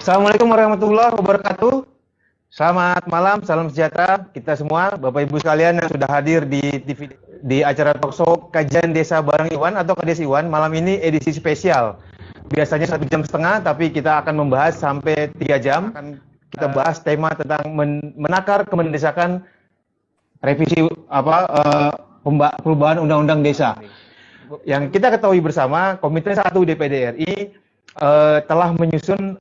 Assalamualaikum warahmatullahi wabarakatuh. Selamat malam, salam sejahtera kita semua, Bapak Ibu sekalian yang sudah hadir di TV, di acara talkshow Kajian Desa Bareng Iwan atau Kades Iwan. Malam ini edisi spesial. Biasanya 1,5 jam, tapi kita akan membahas sampai 3 jam. Kita bahas tema tentang menakar kemendesakan revisi perubahan undang-undang desa. Yang kita ketahui bersama, Komite 1 DPD RI telah menyusun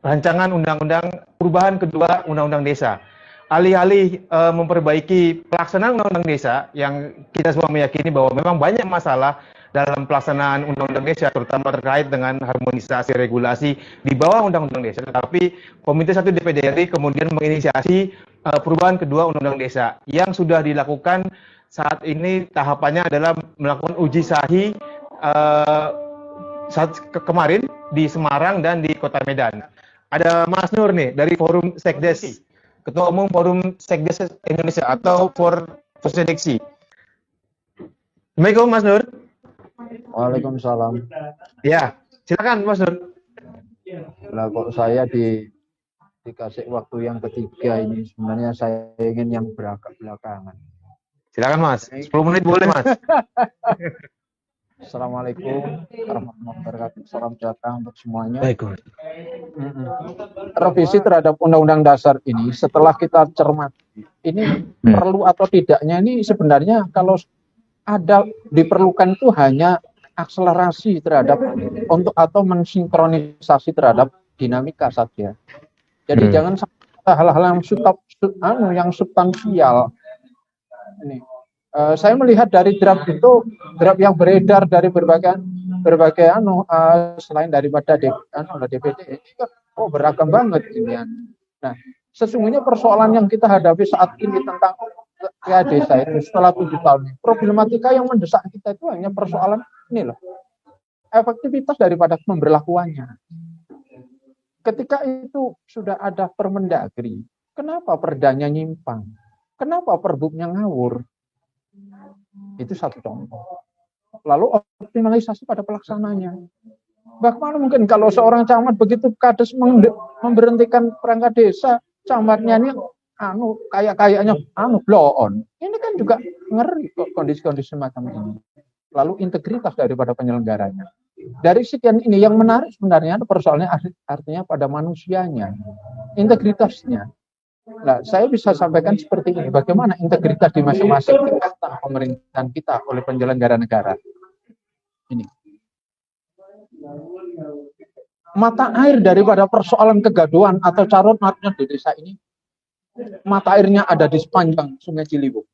rancangan undang-undang perubahan kedua undang-undang desa. Alih-alih memperbaiki pelaksanaan undang-undang desa yang kita semua meyakini bahwa memang banyak masalah dalam pelaksanaan undang-undang desa, terutama terkait dengan harmonisasi regulasi di bawah undang-undang desa. Tetapi Komite 1 DPD RI kemudian menginisiasi perubahan kedua undang-undang desa yang sudah dilakukan saat ini. Tahapannya adalah melakukan uji sahih kemarin di Semarang dan di Kota Medan. Ada Mas Nur nih dari Forum Sekdes, Ketua Umum Forum Sekdes Indonesia atau Forsedeksi. Assalamualaikum Mas Nur. Waalaikumsalam. Ya, silakan Mas Nur. Lah kok saya dikasih waktu yang ketiga ini, sebenarnya saya ingin yang belakangan. Silakan Mas, 10 menit boleh Mas. Assalamualaikum warahmatullahi wabarakatuh. Salam sejahtera untuk semuanya. Baik. Revisi terhadap Undang-Undang Dasar ini setelah kita cermati, ini perlu atau tidaknya ini sebenarnya kalau ada diperlukan itu hanya akselerasi terhadap untuk atau mensinkronisasi terhadap dinamika saja. Jadi jangan sampai hal-hal yang substansial. Ini saya melihat dari draft yang beredar dari berbagai selain daripada DPD ini beragam banget ini. Nah, sesungguhnya persoalan yang kita hadapi saat ini tentang desa itu setelah 7 tahun, problematika yang mendesak kita itu hanya persoalan ini loh, efektivitas daripada pemberlakuannya. Ketika itu sudah ada Permendagri, kenapa perdanya nyimpang? Kenapa perbuknya ngawur? Itu satu contoh. Lalu optimalisasi pada pelaksananya. Bagaimana mungkin kalau seorang camat begitu kades memberhentikan perangkat desa, camatnya ini kayaknya blow on. Ini kan juga ngeri kok kondisi-kondisi semacam ini. Lalu integritas daripada penyelenggaranya. Dari sekian ini yang menarik sebenarnya persoalannya artinya pada manusianya, integritasnya. Nah, saya bisa sampaikan seperti ini, bagaimana integritas di masing-masing tingkatan pemerintahan kita oleh penyelenggara negara. Ini. Mata air daripada persoalan kegaduhan atau carut marutnya di desa ini, mata airnya ada di sepanjang Sungai Ciliwung.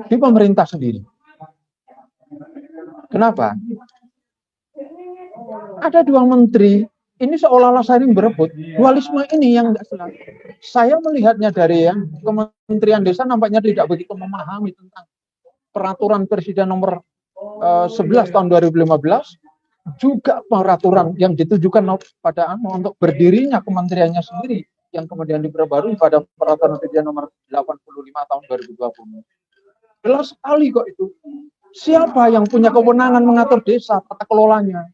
Di pemerintah sendiri. Kenapa? Ada 2 menteri. Ini seolah-olah saling berebut. Dualisme ini yang tidak senang. Saya melihatnya dari Kementerian Desa nampaknya tidak begitu memahami tentang peraturan Presiden nomor 11 tahun 2015, juga peraturan yang ditujukan pada untuk berdirinya kementeriannya sendiri yang kemudian diperbarui pada peraturan Presiden nomor 85 tahun 2020. Jelas sekali kok itu. Siapa yang punya kewenangan mengatur desa, tata kelolanya?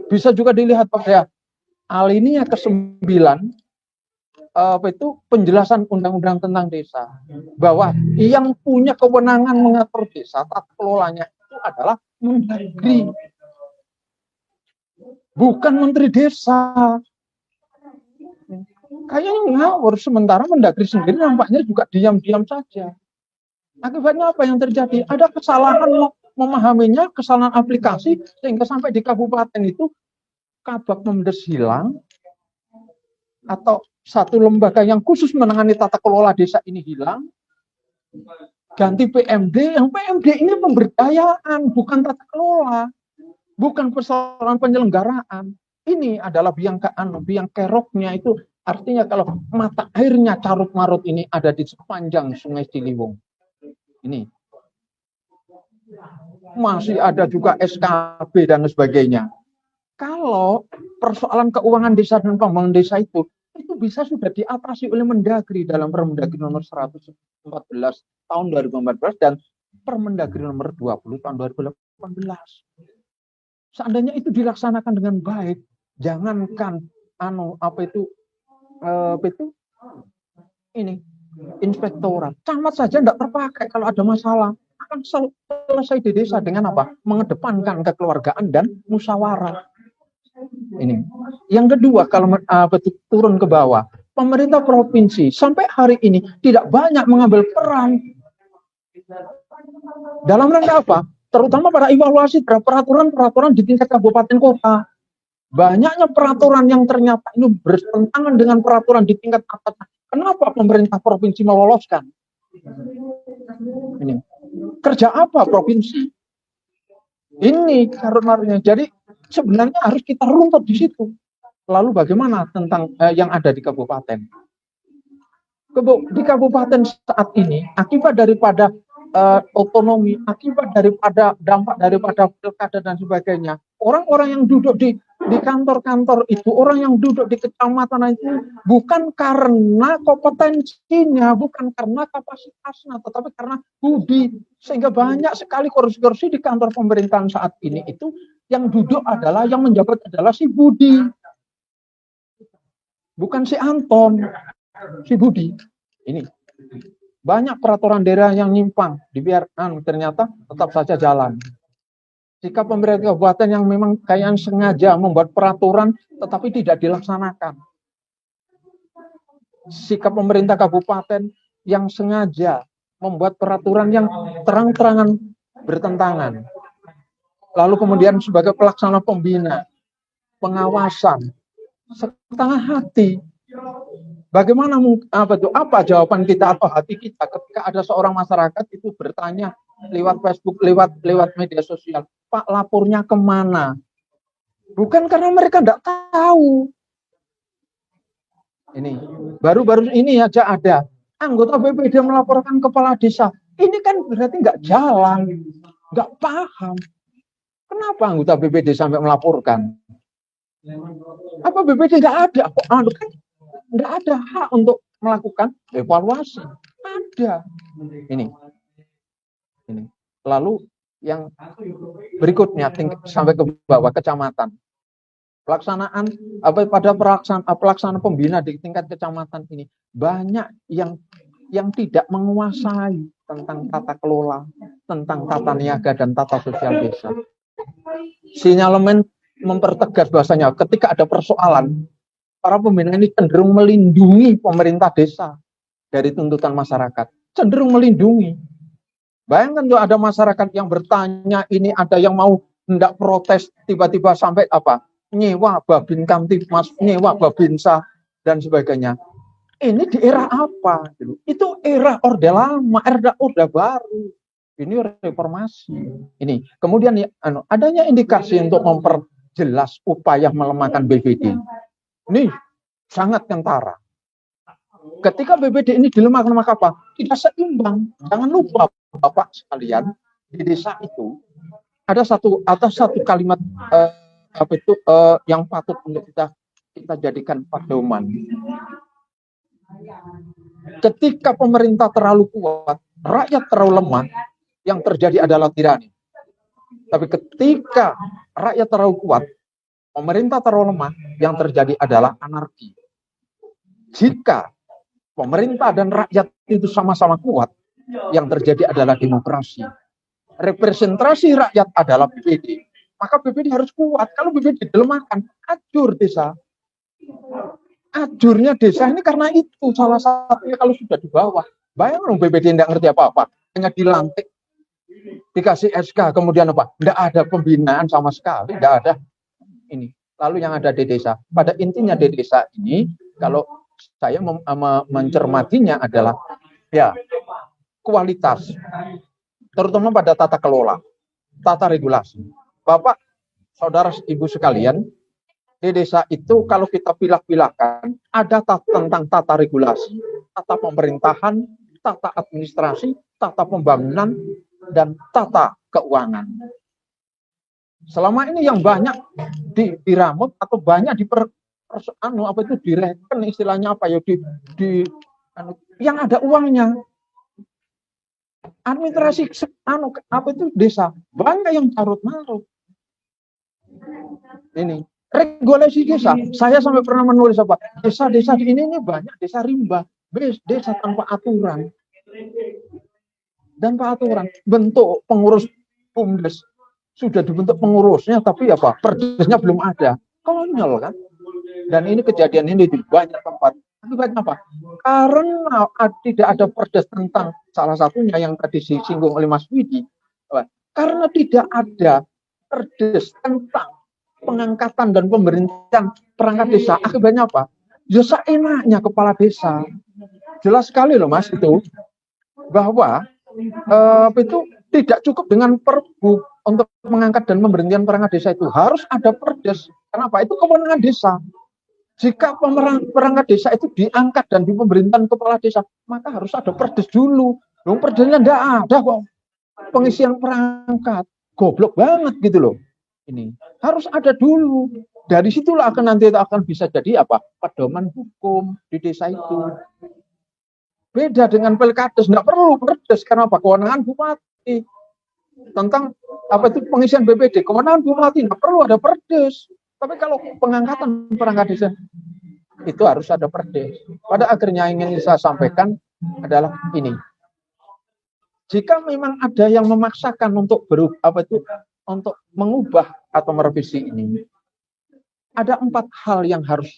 Bisa juga dilihat pada alinea ke-9 itu penjelasan undang-undang tentang desa, bahwa yang punya kewenangan mengatur desa tata kelolanya itu adalah Mendagri, bukan Menteri Desa. Kayaknya ngawur, sementara Mendagri sendiri nampaknya juga diam-diam saja. Akibatnya apa yang terjadi? Ada kesalahan memahaminya, kesalahan aplikasi, sehingga sampai di kabupaten itu Kabak Pemdes hilang, atau satu lembaga yang khusus menangani tata kelola desa ini hilang, ganti PMD, yang PMD ini pemberdayaan, bukan tata kelola, bukan persoalan penyelenggaraan. Ini adalah biang keroknya itu, artinya kalau mata airnya carut marut ini ada di sepanjang Sungai Ciliwung. Ini masih ada juga SKB dan sebagainya. Kalau persoalan keuangan desa dan pembangunan desa itu bisa sudah diatasi oleh Mendagri dalam Permendagri nomor 114 tahun 2014 dan Permendagri nomor 20 tahun 2018. Seandainya itu dilaksanakan dengan baik, jangankan ini inspektorat, camat saja tidak terpakai kalau ada masalah. Akan selesai di desa dengan apa? Mengedepankan kekeluargaan dan musyawarah. Ini. Yang kedua, kalau turun ke bawah, pemerintah provinsi sampai hari ini tidak banyak mengambil peran dalam rangka apa? Terutama pada evaluasi terhadap peraturan-peraturan di tingkat kabupaten kota. Banyaknya peraturan yang ternyata ini bertentangan dengan peraturan di tingkat atas. Kenapa pemerintah provinsi meloloskan? Ini. Kerja apa provinsi? Ini karena jadi sebenarnya harus kita runtut di situ. Lalu bagaimana tentang yang ada di kabupaten? Di kabupaten saat ini, akibat daripada otonomi, akibat daripada dampak daripada pilkada dan sebagainya, orang-orang yang duduk di kantor-kantor itu, orang yang duduk di kecamatan itu, bukan karena kompetensinya, bukan karena kapasitasnya, tetapi karena budi. Sehingga banyak sekali kursi-kursi di kantor pemerintahan saat ini itu, yang duduk adalah, yang menjabat adalah si Budi. Bukan si Anton, si Budi. Ini banyak peraturan daerah yang nyimpang, dibiarkan ternyata tetap saja jalan. Jika pemerintah kabupaten yang memang kayak sengaja membuat peraturan tetapi tidak dilaksanakan. Sikap pemerintah kabupaten yang sengaja membuat peraturan yang terang-terangan bertentangan. Lalu kemudian sebagai pelaksana pembina, pengawasan, setengah hati. Bagaimana apa jawaban kita atau hati kita ketika ada seorang masyarakat itu bertanya lewat Facebook, lewat media sosial, Pak, lapornya kemana? Bukan karena mereka tidak tahu. Ini baru-baru ini aja ada anggota BPD melaporkan kepala desa. Ini kan berarti nggak jalan, nggak paham. Kenapa anggota BPD sampai melaporkan? Apa BPD nggak ada? Kan nggak ada hak untuk melakukan evaluasi. Ada. Ini. Lalu yang berikutnya sampai ke bawah kecamatan. Pelaksanaan pada pelaksanaan pembina di tingkat kecamatan ini banyak yang tidak menguasai tentang tata kelola, tentang tata niaga dan tata sosial desa. Sinyalemen mempertegas bahasanya ketika ada persoalan, para pembina ini cenderung melindungi pemerintah desa dari tuntutan masyarakat. Cenderung melindungi. Bayangkan kalau ada masyarakat yang bertanya, ini ada yang mau hendak protes, tiba-tiba sampai nyewa Babin Kamtibmas, nyewa Babinsa, dan sebagainya. Ini di era apa? Itu era Orde Lama, era Orde Baru. Ini reformasi. Ini. Kemudian adanya indikasi untuk memperjelas upaya melemahkan BPD. Ini sangat kentara. Ketika BPD ini dilemahkan, maka apa? Tidak seimbang. Jangan lupa, Bapak sekalian, di desa itu ada satu kalimat yang patut untuk kita jadikan pedoman. Ketika pemerintah terlalu kuat, rakyat terlalu lemah, yang terjadi adalah tirani. Tapi ketika rakyat terlalu kuat, pemerintah terlalu lemah, yang terjadi adalah anarki. Jika pemerintah dan rakyat itu sama-sama kuat, yang terjadi adalah demokrasi. Representasi rakyat adalah BPD. Maka BPD harus kuat. Kalau BPD dilemahkan, acur desa. Acurnya desa ini karena itu salah satunya kalau sudah di bawah. Bayangkan BPD tidak ngerti apa-apa. Hanya dilantik, dikasih SK, kemudian apa? Tidak ada pembinaan sama sekali. Tidak ada. Ini. Lalu yang ada di desa. Pada intinya di desa ini, kalau saya mencermatinya adalah kualitas, terutama pada tata kelola, tata regulasi. Bapak, saudara, ibu sekalian, di desa itu kalau kita pilah-pilahkan, ada tentang tata regulasi, tata pemerintahan, tata administrasi, tata pembangunan, dan tata keuangan. Selama ini yang banyak diramut atau banyak direken istilahnya apa ya yang ada uangnya. Administrasi desa banyak yang carut marut. Ini regulasi desa. Saya sampai pernah menulis apa? Desa-desa di ini banyak desa rimba, desa tanpa aturan. Dan aturan bentuk pengurus BUMDes sudah dibentuk pengurusnya, tapi apa? Perdesnya belum ada. Konyol kan? Dan ini kejadian ini di banyak tempat. Akibatnya apa? Karena tidak ada perdes tentang salah satunya yang tadi disinggung oleh Mas Widi. Karena tidak ada perdes tentang pengangkatan dan pemerintahan perangkat desa, akibatnya apa? Ya seenaknya kepala desa. Jelas sekali loh Mas itu bahwa itu tidak cukup dengan perbu untuk mengangkat dan pemberhentian perangkat desa, itu harus ada perdes. Kenapa? Itu kewenangan desa. Jika perangkat desa itu diangkat dan di pemerintahan kepala desa, maka harus ada perdes dulu. Loh, perdesnya enggak ada kok. Pengisian perangkat, goblok banget gitu loh. Ini harus ada dulu. Dari situlah nanti akan bisa jadi apa? Pedoman hukum di desa itu. Beda dengan Pilkades, nggak perlu perdes, karena apa? Kewenangan bupati tentang apa itu pengisian BPD, kewenangan bupati, nggak perlu ada perdes. Tapi kalau pengangkatan perangkat desa itu harus ada perdes. Pada akhirnya ingin saya sampaikan adalah ini: jika memang ada yang memaksakan untuk untuk mengubah atau merevisi ini, ada 4 hal yang harus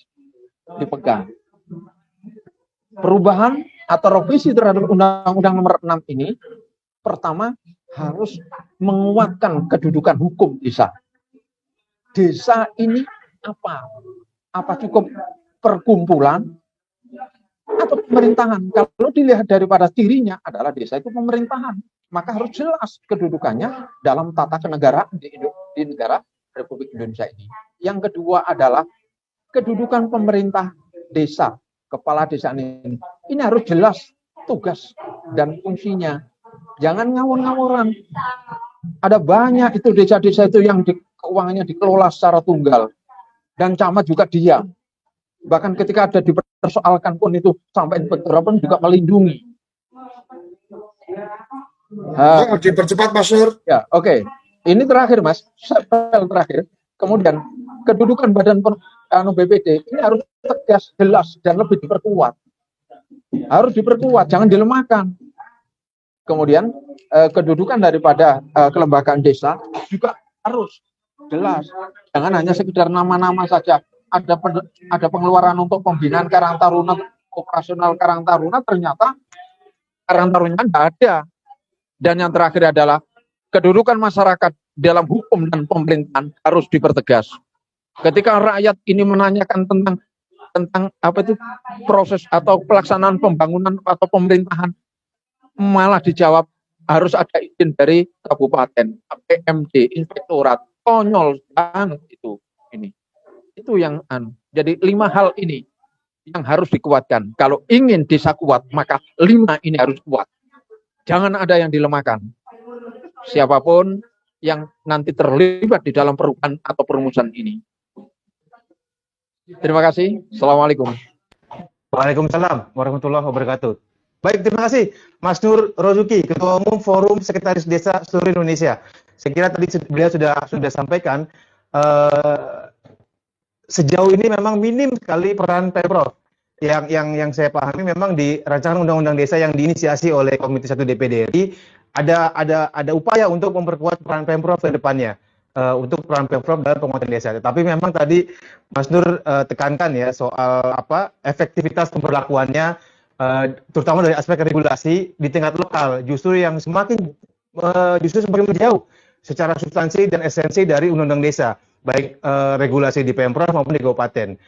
dipegang. Perubahan atau revisi terhadap Undang-Undang Nomor 6 ini, pertama harus menguatkan kedudukan hukum desa. Desa ini apa? Apa cukup perkumpulan atau pemerintahan? Kalau dilihat daripada cirinya adalah desa itu pemerintahan, maka harus jelas kedudukannya dalam tata kenegaraan di negara Republik Indonesia ini. Yang kedua adalah kedudukan pemerintah desa, kepala desa ini. Ini harus jelas tugas dan fungsinya. Jangan ngawur-ngawuran. Ada banyak itu desa-desa itu yang keuangannya dikelola secara tunggal. Dan camat juga diam. Bahkan ketika ada dipersoalkan pun itu sampai inspektor pun juga melindungi. Dipercepat Mas Nur. Ya, oke. Ini terakhir Mas, terakhir. Kemudian kedudukan badan BPD ini harus tegas, jelas, dan lebih diperkuat. Harus diperkuat, jangan dilemahkan. Kemudian kedudukan daripada kelembagaan desa juga harus jelas. Jangan hanya sekedar nama-nama saja. Ada pengeluaran untuk pembinaan Karang Taruna, operasional Karang Taruna, ternyata Karang Taruna tidak ada. Dan yang terakhir adalah kedudukan masyarakat dalam hukum dan pemerintahan harus dipertegas. Ketika rakyat ini menanyakan tentang apa itu proses atau pelaksanaan pembangunan atau pemerintahan, malah dijawab harus ada izin dari kabupaten, PMD, inspektorat. Konyol banget itu. Itu yang jadi 5 hal ini yang harus dikuatkan. Kalau ingin desa kuat, maka 5 ini harus kuat. Jangan ada yang dilemahkan. Siapapun yang nanti terlibat di dalam perubahan atau perumusan ini. Terima kasih. Assalamualaikum. Waalaikumsalam warahmatullahi wabarakatuh. Baik, terima kasih Mas Nur Rozuki, Ketua Umum Forum Sekretaris Desa Seluruh Indonesia. Saya kira tadi beliau sudah sampaikan sejauh ini memang minim sekali peran Pemprov. Yang saya pahami memang di rancangan undang-undang desa yang diinisiasi oleh Komisi 1 DPD RI ada upaya untuk memperkuat peran Pemprov ke depannya. Untuk peran Pemprov dalam penguatan desa. Tapi memang tadi Mas Nur tekankan ya soal efektivitas pemberlakuannya, terutama dari aspek regulasi di tingkat lokal, justru semakin menjauh secara substansi dan esensi dari undang-undang desa, baik regulasi di Pemprov maupun di kabupaten.